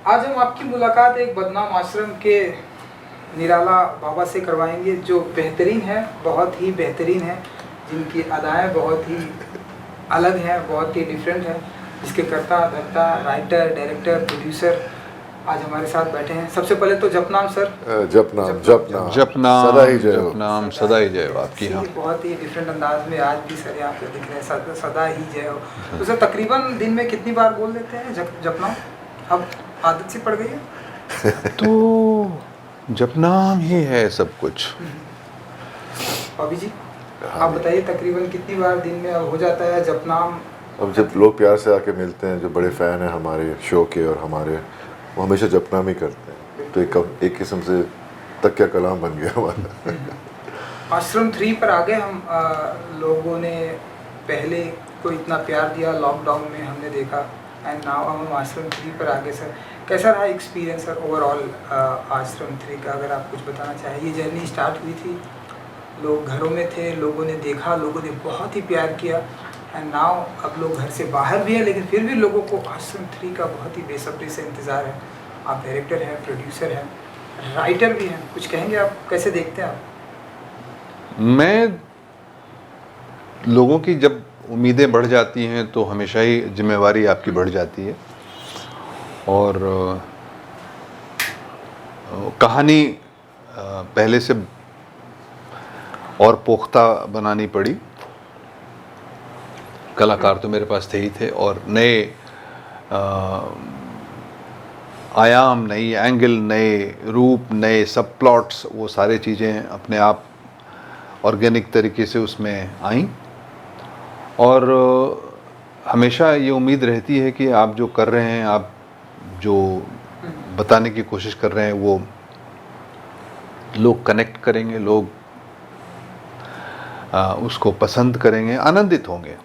आज हम आपकी मुलाकात एक बदनाम आश्रम के निराला बाबा से करवाएंगे, जो बेहतरीन है, बहुत ही बेहतरीन है, जिनकी अदाएँ बहुत ही अलग हैं, बहुत ही डिफरेंट हैं, जिसके कर्ता धर्ता, राइटर, डायरेक्टर, प्रोड्यूसर आज हमारे साथ बैठे हैं। सबसे पहले तो जपनाम सर। जपनाम जपनाम सदा ही जय हो। जपनाम सदा ही जय हो आपकी। हाँ, बहुत ही डिफरेंट अंदाज में आज भी सर यहाँ पे दिख रहे हैं, सदा ही जय हो। तो सर तकरीबन दिन में कितनी बार बोल देते हैं जपनाम? अब आदत सी पड़ गई है तो जपनाम ही है सब कुछ। अभी जी आप बताइए तकरीबन कितनी बार दिन में हो जाता है जपनाम? अब जब लोग प्यार से आके मिलते हैं, जो बड़े फ़ैन हैं हमारे शो के और हमारे, वो हमेशा जपनाम ही करते हैं। तो एक किस्म से तकिया कलाम बन गया हमारा। आश्रम 3 पर आ गए हम। लोगों ने पहले को इतना प्यार दिया, लॉकडाउन में हमने देखा, एंड नाउ हम आश्रम 3 पर आ गए। सर कैसा रहा एक्सपीरियंस सर ओवरऑल आश्रम 3 का, अगर आप कुछ बताना चाहें? ये जर्नी स्टार्ट हुई थी, लोग घरों में थे, लोगों ने देखा, लोगों ने बहुत ही प्यार किया, एंड नाउ अब लोग घर से बाहर भी हैं, लेकिन फिर भी लोगों को आश्रम 3 का बहुत ही बेसब्री से इंतज़ार है। आप डायरेक्टर हैं, प्रोड्यूसर हैं, राइटर भी हैं, कुछ कहेंगे आप? कैसे देखते हैं आप? मैं लोगों की जब उम्मीदें बढ़ जाती हैं तो हमेशा ही जिम्मेवारी आपकी बढ़ जाती है, और कहानी पहले से और पुख्ता बनानी पड़ी। कलाकार तो मेरे पास थे ही थे, और नए आयाम, नई एंगल, नए रूप, नए सब प्लॉट्स, वो सारी चीज़ें अपने आप ऑर्गेनिक तरीके से उसमें आईं। और हमेशा ये उम्मीद रहती है कि आप जो कर रहे हैं, आप जो बताने की कोशिश कर रहे हैं, वो लोग कनेक्ट करेंगे, लोग उसको पसंद करेंगे, आनंदित होंगे।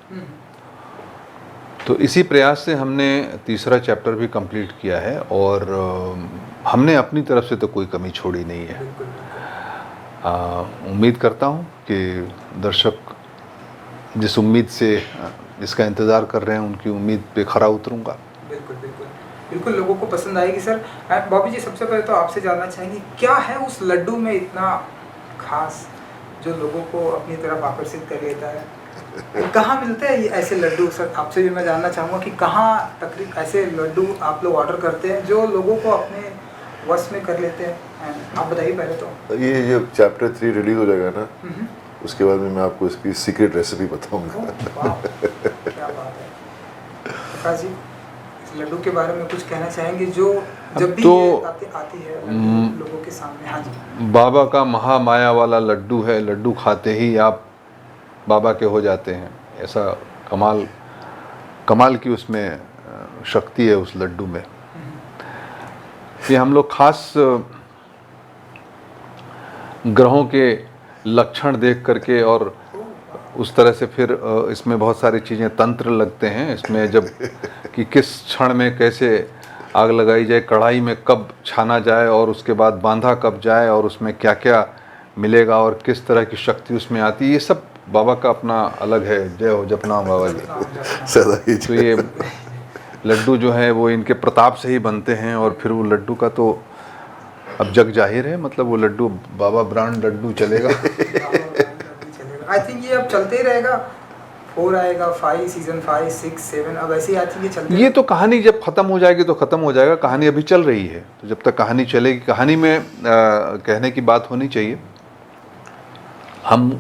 तो इसी प्रयास से हमने तीसरा चैप्टर भी कंप्लीट किया है, और हमने अपनी तरफ से तो कोई कमी छोड़ी नहीं है। उम्मीद करता हूँ कि दर्शक जिस उम्मीद से इसका इंतज़ार कर रहे हैं, उनकी उम्मीद पे खरा उतरूँगा। बिल्कुल बिल्कुल बिल्कुल, लोगों को पसंद आएगी सर। बॉबी जी, सबसे पहले तो आपसे जानना चाहेंगे, क्या है उस लड्डू में इतना खास जो लोगों को अपनी तरफ आकर्षित कर लेता है? कहाँ मिलते हैं ये ऐसे लड्डू सर? आपसे भी मैं जानना चाहूँगा कि कहाँ तकरीबन ऐसे लड्डू आप लोग ऑर्डर करते हैं जो लोगों को अपने वश में कर लेते हैं? आप बताइए पहले तो। ये चैप्टर 3 रिलीज हो जाएगा ना, उसके बाद में मैं आपको इसकी सीक्रेट रेसिपी बताऊंगा। क्या बात है प्रकाश जी, इस लड्डू के बारे में कुछ कहना चाहेंगे जो जब भी तो ये आती है लोगों के सामने? हाँ जी। बाबा का महामाया वाला लड्डू है, लड्डू खाते ही आप बाबा के हो जाते हैं। ऐसा कमाल की उसमें शक्ति है उस लड्डू में। ये हम लोग खास ग्रहों के लक्षण देख करके, और उस तरह से फिर इसमें बहुत सारी चीज़ें, तंत्र लगते हैं इसमें, जब कि किस क्षण में कैसे आग लगाई जाए, कढ़ाई में कब छाना जाए, और उसके बाद बांधा कब जाए, और उसमें क्या क्या मिलेगा, और किस तरह की शक्ति उसमें आती है, ये सब बाबा का अपना अलग है। जय हो जपनाम बाबा जी। तो ये लड्डू जो है वो इनके प्रताप से ही बनते हैं, और फिर वो लड्डू का तो अब जग जाहिर है, मतलब वो लड्डू बाबा ब्रांड लड्डू चलेगा। आई थिंक ये अब चलते ही रहेगा। 4 आएगा, 5, सीजन 5, 6, 7, अब ऐसे ही आई थिंक ये चलते। ये तो कहानी जब ख़त्म हो जाएगी तो ख़त्म हो जाएगा, कहानी अभी चल रही है, तो जब तक कहानी चलेगी, कहानी में कहने की बात होनी चाहिए। हम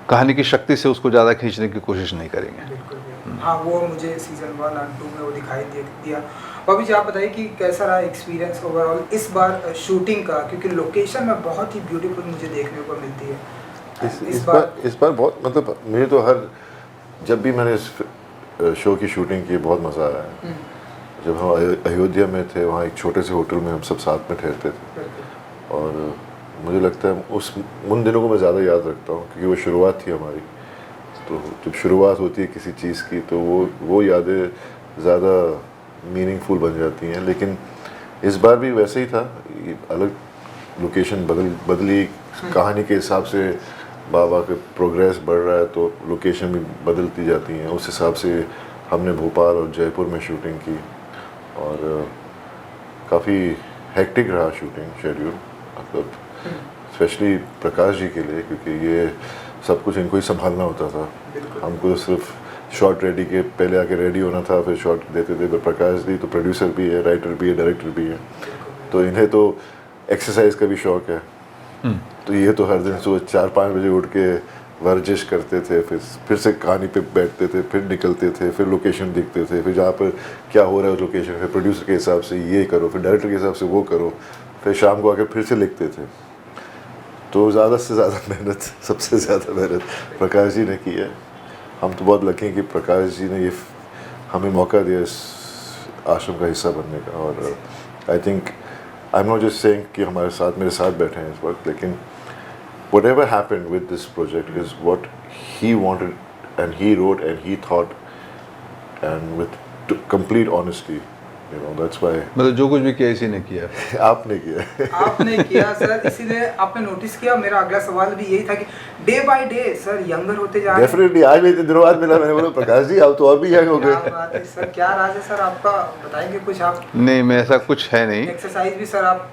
कहानी की शक्ति से उसको ज़्यादा खींचने की कोशिश नहीं करेंगे। बिल्कुल। हाँ, वो मुझे सीजन 1 और 2 में वो दिखाई दिया। अभी जी आप बताइए कि कैसा रहा एक्सपीरियंस ओवरऑल इस बार शूटिंग का, क्योंकि लोकेशन में बहुत ही ब्यूटीफुल मुझे देखने को मिलती है। इस बार बहुत, मतलब मुझे तो जब भी मैंने इस शो की शूटिंग की बहुत मज़ा आया है। जब हम अयोध्या में थे, वहाँ एक छोटे से होटल में हम सब साथ में ठहरते थे, और मुझे लगता है उन दिनों को मैं ज़्यादा याद रखता हूँ, क्योंकि वो शुरुआत थी हमारी। तो जब शुरुआत होती है किसी चीज़ की, तो वो यादें ज़्यादा मीनिंगफुल बन जाती हैं। लेकिन इस बार भी वैसे ही था, अलग लोकेशन बदली, कहानी के हिसाब से बाबा के प्रोग्रेस बढ़ रहा है, तो लोकेशन भी बदलती जाती हैं। उस हिसाब से हमने भोपाल और जयपुर में शूटिंग की, और काफ़ी हेक्टिक रहा शूटिंग शेड्यूल, मतलब स्पेशली प्रकाश जी के लिए, क्योंकि ये सब कुछ इनको ही संभालना होता था। हमको सिर्फ शॉट रेडी के पहले आके रेडी होना था, फिर शॉट देते थे। पर प्रकाश जी तो प्रोड्यूसर भी है, राइटर भी है, डायरेक्टर भी है, तो इन्हें तो एक्सरसाइज का भी शौक है। तो ये तो हर दिन सुबह 4-5 बजे उठ के वर्जिश करते थे, फिर से कहानी पे बैठते थे, फिर निकलते थे, फिर लोकेशन देखते थे, फिर जहाँ पर क्या हो रहा है लोकेशन, फिर प्रोड्यूसर के हिसाब से ये करो, फिर डायरेक्टर के हिसाब से वो करो, फिर शाम को आके फिर से लिखते थे। तो ज़्यादा से ज़्यादा मेहनत, सबसे ज़्यादा मेहनत प्रकाश जी ने की है। हम तो बहुत लकी हैं कि प्रकाश जी ने ये हमें मौका दिया इस आश्रम का हिस्सा बनने का। और I think I am not just saying कि हमारे साथ मेरे साथ बैठे हैं इस वक्त, लेकिन whatever happened with this project is what he wanted and he wrote and he thought, and with complete honesty, you know, that's why मतलब जो कुछ भी किया इसी ने किया। आपने किया। आपने किया सर, इसीलिए आपने नोटिस किया। मेरा अगला सवाल भी यही था कि day by day sir younger होते जा रहे हैं। डेफिनेटली आज भी इतने दिनों बाद मिला, मैंने बोला प्रकाश जी आप तो और भी यंग हो क्या गए। बात है सर, क्या राज है सर आपका, बताएंगे कुछ आप? नहीं, मैं ऐसा कुछ है नहीं। एक्सरसाइज भी सर आप,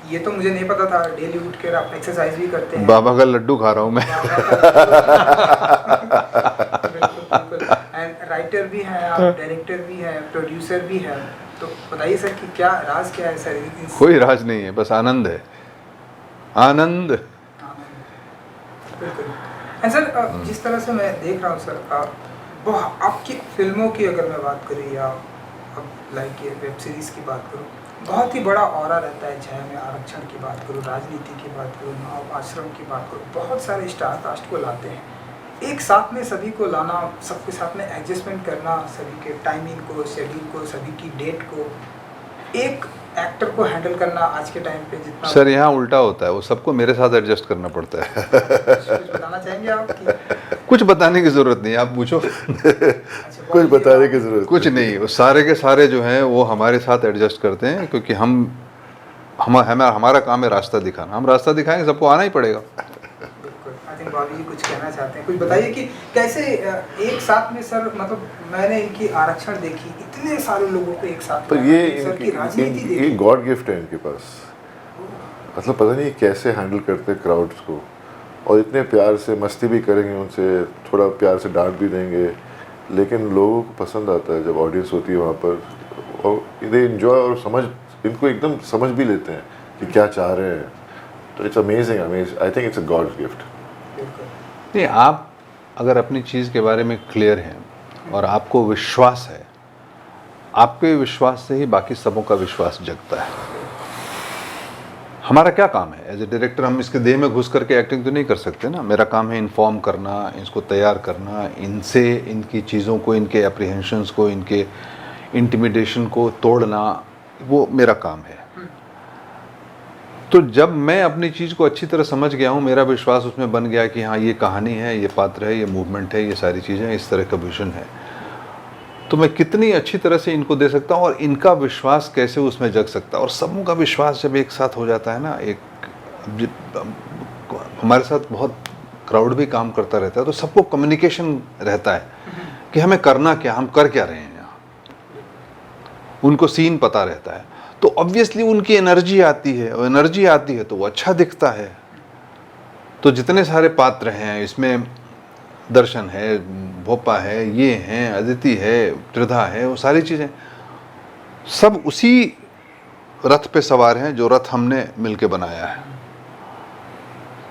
ये तो मुझे नहीं पता था, डेली उठ कर आप एक्सरसाइज भी करते हैं। बाबा का लड्डू खा रहा हूँ मैं। बिल्कुल। एंड राइटर भी हैं आप, डायरेक्टर भी हैं, प्रोड्यूसर भी हैं, तो बताइए सर कि क्या राज क्या है सर? कोई राज नहीं है, बस आनंद है, आनंद। बिल्कुल। एंड सर जिस तरह से मैं देख रहा हूँ सर, वो आपकी फिल्मों की अगर मैं बात करूँ या अब लाइक ये वेब सीरीज़ की बात करूँ, बहुत ही बड़ा ऑरा रहता है। चाहे मैं आरक्षण की बात करूँ, राजनीति की बात करूँ, नाव आश्रम की बात करूँ, बहुत सारे स्टार कास्ट को लाते हैं एक साथ में, सभी को लाना, सबके साथ में एडजस्टमेंट करना, सभी के टाइमिंग को, शेड्यूल को, सभी की डेट को, एक एक्टर को हैंडल करना आज के टाइम पे जितना। सर यहाँ उल्टा होता है, वो सबको मेरे साथ एडजस्ट करना पड़ता है। कुछ बताना चाहेंगे आप कि? कुछ बताने की जरूरत नहीं, आप पूछो। अच्छा, कुछ बताने की जरूरत कुछ नहीं, वो सारे के सारे जो हैं वो हमारे साथ एडजस्ट करते हैं, क्योंकि हमारा काम है रास्ता दिखाना। हम रास्ता दिखाएंगे, सबको आना ही पड़ेगा। आई थिंक भाभी जी कुछ कहना चाहते हैं, कुछ बताइए कि कैसे एक साथ में सर, मतलब मैंने इनकी आरक्षण देखी, इतने सारे लोगों को एक साथ पर में, ये सर की राजनीति ये देखी। गॉड गिफ्ट है इनके पास। मतलब पता नहीं कैसे हैंडल करते हैं क्राउड्स को, और इतने प्यार से मस्ती भी करेंगे उनसे, थोड़ा प्यार से डांट भी देंगे, लेकिन लोगों को पसंद आता है जब ऑडियंस होती है वहाँ पर, और इन्हें इन्जॉय और समझ, इनको एकदम समझ भी लेते हैं कि क्या चाह रहे हैं। तो it's amazing, I think it's a God gift. नहीं, आप अगर अपनी चीज़ के बारे में क्लियर हैं और आपको विश्वास है, आपके विश्वास से ही बाकी सबों का विश्वास जगता है। हमारा क्या काम है एज ए डायरेक्टर? हम इसके देह में घुस करके एक्टिंग तो नहीं कर सकते ना। मेरा काम है इन्फॉर्म करना, इसको तैयार करना, इनसे इनकी चीज़ों को, इनके एप्रीहेंशंस को, इनके इंटिमिडेशन को तोड़ना, वो मेरा काम है। तो जब मैं अपनी चीज़ को अच्छी तरह समझ गया हूँ, मेरा विश्वास उसमें बन गया कि हाँ ये कहानी है, ये पात्र है, ये मूवमेंट है, ये सारी चीज़ें, इस तरह का विजन है, तो मैं कितनी अच्छी तरह से इनको दे सकता हूँ और इनका विश्वास कैसे उसमें जग सकता है। और सबों का विश्वास जब एक साथ हो जाता है ना, हमारे साथ बहुत क्राउड भी काम करता रहता है, तो सबको कम्युनिकेशन रहता है कि हमें करना क्या, हम कर क्या रहे हैं यहाँ, उनको सीन पता रहता है, तो ऑब्वियसली उनकी एनर्जी आती है, और एनर्जी आती है तो वो अच्छा दिखता है। तो जितने सारे पात्र हैं इसमें, दर्शन है, भोपा है, ये हैं, अदिति है, त्रिधा है, वो सारी चीज़ें सब उसी रथ पे सवार हैं जो रथ हमने मिलके बनाया है।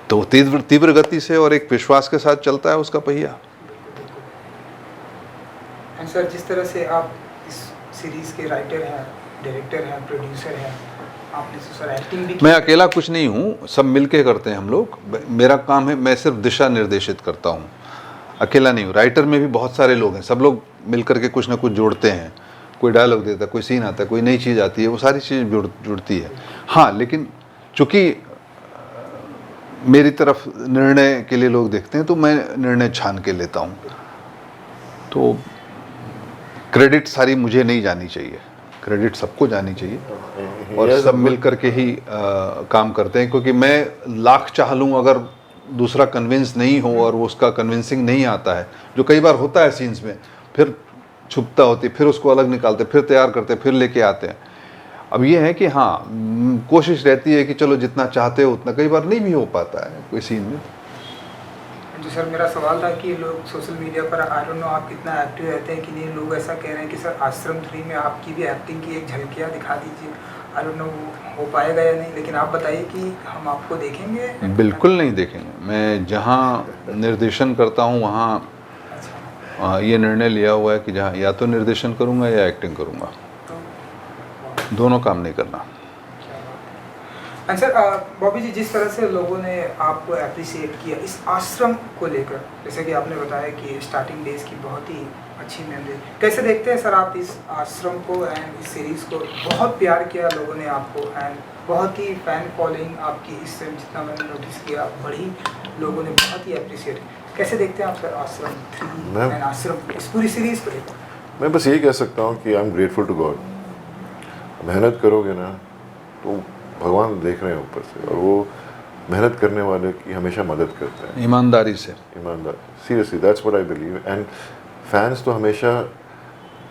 तो तीव्र गति से और एक विश्वास के साथ चलता है उसका पहिया। एंड सर जिस तरह से आप इस सीरीज के राइटर हैं, डायरेक्टर हैं, प्रोड्यूसर हैं, आपने तो सर एक्टिंग भी मैं अकेला कुछ नहीं हूँ, सब मिलके करते हैं हम लोग। मेरा काम है, मैं सिर्फ दिशा निर्देशित करता हूँ, अकेला नहीं हूँ। राइटर में भी बहुत सारे लोग हैं, सब लोग मिल करके कुछ ना कुछ जोड़ते हैं। कोई डायलॉग देता है, कोई सीन आता है, कोई नई चीज़ आती है, वो सारी चीज़ जुड़ती है। हाँ, लेकिन चूँकि मेरी तरफ निर्णय के लिए लोग देखते हैं, तो मैं निर्णय छान के लेता हूँ। तो क्रेडिट सारी मुझे नहीं जानी चाहिए, क्रेडिट सबको जानी चाहिए, और सब मिल करके ही काम करते हैं। क्योंकि मैं लाख चाह लूँ, अगर दूसरा कन्विंस नहीं हो और वो उसका कन्विंसिंग नहीं आता है, जो कई बार होता है सीन्स में, फिर छुपता होती, फिर उसको अलग निकालते, फिर तैयार करते, फिर लेके आते हैं। अब ये है कि हाँ कोशिश रहती है कि चलो जितना चाहते हो उतना, कई बार नहीं भी हो पाता है कोई सीन में। जो सर मेरा सवाल था कि लोग सोशल मीडिया पर आई डोंट नो आप कितना एक्टिव रहते हैं कि नहीं, लोग ऐसा कह रहे हैं कि सर आश्रम 3 में आपकी भी एक्टिंग की एक झलकियाँ दिखा दीजिए। आई डोंट नो हो पाएगा या नहीं, लेकिन आप बताइए कि हम आपको देखेंगे। बिल्कुल नहीं देखेंगे। मैं जहाँ निर्देशन करता हूँ वहाँ अच्छा, ये निर्णय लिया हुआ है कि जहाँ या तो निर्देशन करूँगा या एक्टिंग करूँगा, तो दोनों काम नहीं करना। एंड सर बॉबी जी, जिस तरह से लोगों ने आपको अप्रिशिएट किया इस आश्रम को लेकर, जैसे कि आपने बताया कि स्टार्टिंग डेज की बहुत ही अच्छी मेमोरी, कैसे देखते हैं सर आप इस आश्रम को एंड इस सीरीज़ को? बहुत प्यार किया लोगों ने आपको एंड बहुत ही फैन फॉलोइंग आपकी इससे जितना मैंने नोटिस किया बड़ी, लोगों ने बहुत ही अप्रिशिएट। कैसे देखते हैं आप सर आश्रम 3 एंड आश्रम इस पूरी सीरीज़ को लेकर? मैं बस यही कह सकता हूँ कि I am grateful to God. मेहनत करोगे ना तो भगवान देख रहे हैं ऊपर से, और वो मेहनत करने वाले की हमेशा मदद करते हैं ईमानदारी से। ईमानदार, seriously that's what I believe. And fans तो हमेशा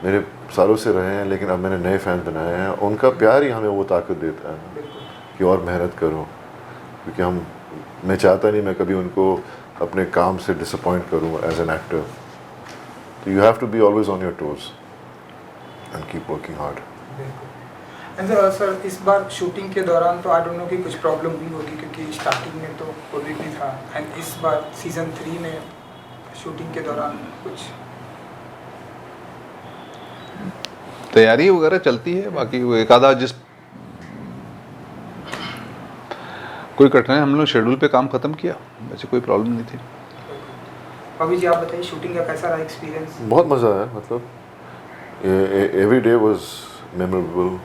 मेरे सालों से रहे हैं, लेकिन अब मैंने नए फैन बनाए हैं, उनका प्यार ही हमें वो ताकत देता है बिल्कुल। कि और मेहनत करो, क्योंकि मैं चाहता नहीं मैं कभी उनको अपने काम से डिसअपॉइंट करूँ एज एन एक्टर। तो you have to be always on your toes and keep working hard. And sir इस बार शूटिंग के दौरान तो आई डोंट नो कि कुछ प्रॉब्लम हुई होगी, क्योंकि स्टार्टिंग में तो कोविड भी था, एंड इस बार सीज़न 3 में शूटिंग के दौरान कुछ तैयारी वगैरह चलती है, बाकी वो एक आधा जिस कोई कठिनाई, हम लोग शेड्यूल पे काम खत्म किया, वैसे कोई प्रॉब्लम नहीं थी। अभी जी आप बताइए शूटिंग का कैसा रहा एक्सपीरियंस? बहुत मज़ा आया, मतलब every day was memorable,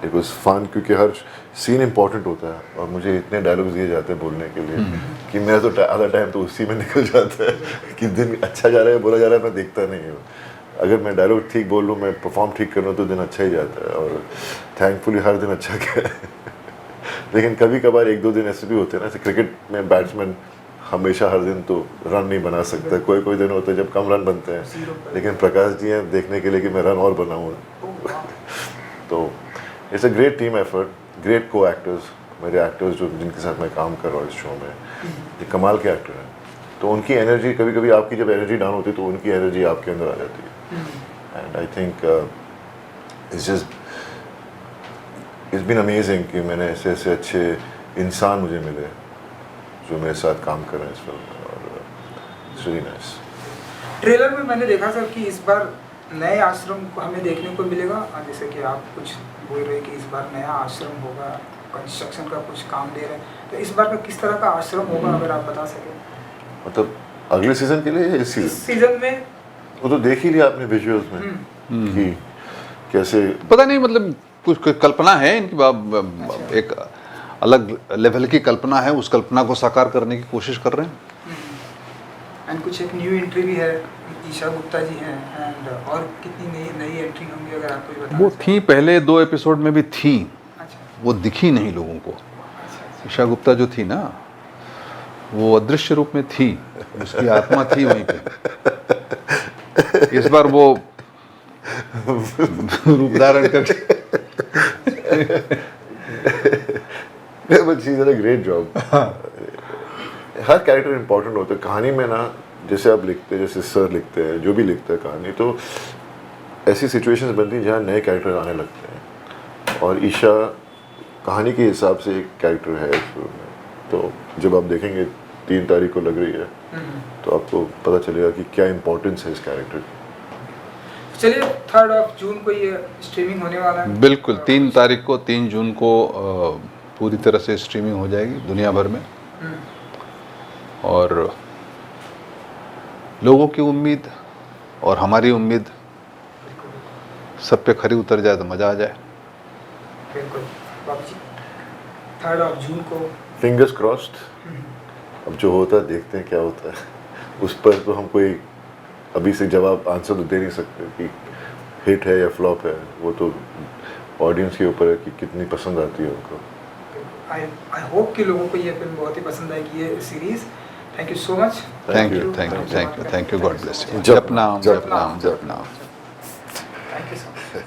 it was fun, क्योंकि हर सीन इम्पोर्टेंट होता है और मुझे इतने डायलॉग्स दिए जाते हैं बोलने के लिए कि मेरा तो आधा टाइम तो उसी में निकल जाता है कि दिन अच्छा जा रहा है बुरा जा रहा है मैं देखता नहीं हूँ। अगर मैं डायलॉग ठीक बोल लूँ, मैं परफॉर्म ठीक कर लूँ तो दिन अच्छा ही जाता है, और थैंकफुली हर दिन अच्छा गया है। लेकिन कभी कभार 1-2 दिन ऐसे भी होते हैं ना, जैसे क्रिकेट में बैट्समैन हमेशा हर दिन तो रन नहीं बना सकता, कोई कोई दिन होते हैं जब कम रन बनते हैं, लेकिन प्रकाश जी हैं देखने के लिए कि मैं रन और बनाऊँ। तो it's a great team effort, great को एक्टर्स, मेरे एक्टर्स जो जिनके साथ मैं काम कर रहा हूँ इस शो में, ये कमाल के एक्टर हैं। तो उनकी एनर्जी, कभी कभी आपकी जब एनर्जी डाउन होती है तो उनकी एनर्जी आपके अंदर आ जाती है। And I think it's just it's been amazing कि मैंने ऐसे ऐसे अच्छे इंसान मुझे मिले जो मेरे साथ काम कर रहे हैं इस फिल्म में, और इट्स रियली नाइस। ट्रेलर में मैंने देखा सर कि इस बार नए आश्रम को हमें देखने को मिलेगा, जैसे कि आप कुछ बोल रहे हैं कि इस बार नया आश्रम होगा, कंस्ट्रक्शन का कुछ काम दे रहे हैं, तो इस बार का किस तरह का आश्रम होगा अगर आप बता सकें? मतलब अगले सीजन के लिए या इस इस सीजन? सीजन में वो तो देख ही लिया आपने विजुअल्स में कि कैसे, पता नहीं, मतलब कुछ कल्पना है इनकी, एक अलग लेवल की कल्पना है, उस कल्पना को साकार करने की कोशिश कर रहे हैं। एंड कुछ एक न्यू एंट्री भी है, ईशा गुप्ता जी हैं, एंड और कितनी नई नई एंट्री होंगी अगर आप कोई बता वो थी पहले 2 एपिसोड में भी थी, अच्छा वो दिखी नहीं लोगों को। अच्छा ईशा गुप्ता जो थी ना, वो अदृश्य रूप में थी, उसकी आत्मा थी वहीं पे। इस बार वो रूप धारण करके but she's done a great job. Her character important होता है कहानी में ना, जैसे आप लिखते हैं, जैसे सर लिखते हैं, जो भी लिखता है कहानी, तो ऐसी सिचुएशंस बनती हैं जहाँ नए कैरेक्टर आने लगते हैं, और ईशा कहानी के हिसाब से एक कैरेक्टर है इस फिल्म में। तो जब आप देखेंगे 3 तारीख को लग रही है, तो आपको पता चलेगा कि क्या इम्पोर्टेंस है इस कैरेक्टर की। चलिए 3 जून को ये स्ट्रीमिंग होने वाला है। बिल्कुल 3 तारीख को, 3 जून को पूरी तरह से स्ट्रीमिंग हो जाएगी दुनिया भर में, और लोगों की उम्मीद और हमारी उम्मीद सब पे खरी उतर जाए तो मज़ा आ जाए। बिल्कुल बाबू जी, 3 जून को फिंगर्स क्रॉस्ड। अब जो होता है देखते हैं क्या होता है, उस पर तो हम कोई अभी से जवाब आंसर तो दे नहीं सकते कि हिट है या फ्लॉप है, वो तो ऑडियंस के ऊपर है कि कितनी पसंद आती है उनको। आई होप कि लोगों को ये फिल्म बहुत ही पसंद आएगी, ये series. Thank you so much. Thank you, thank you, thank you, thank you, God bless you. जप जप नाम, जप नाम, जप नाम। Thank you so much.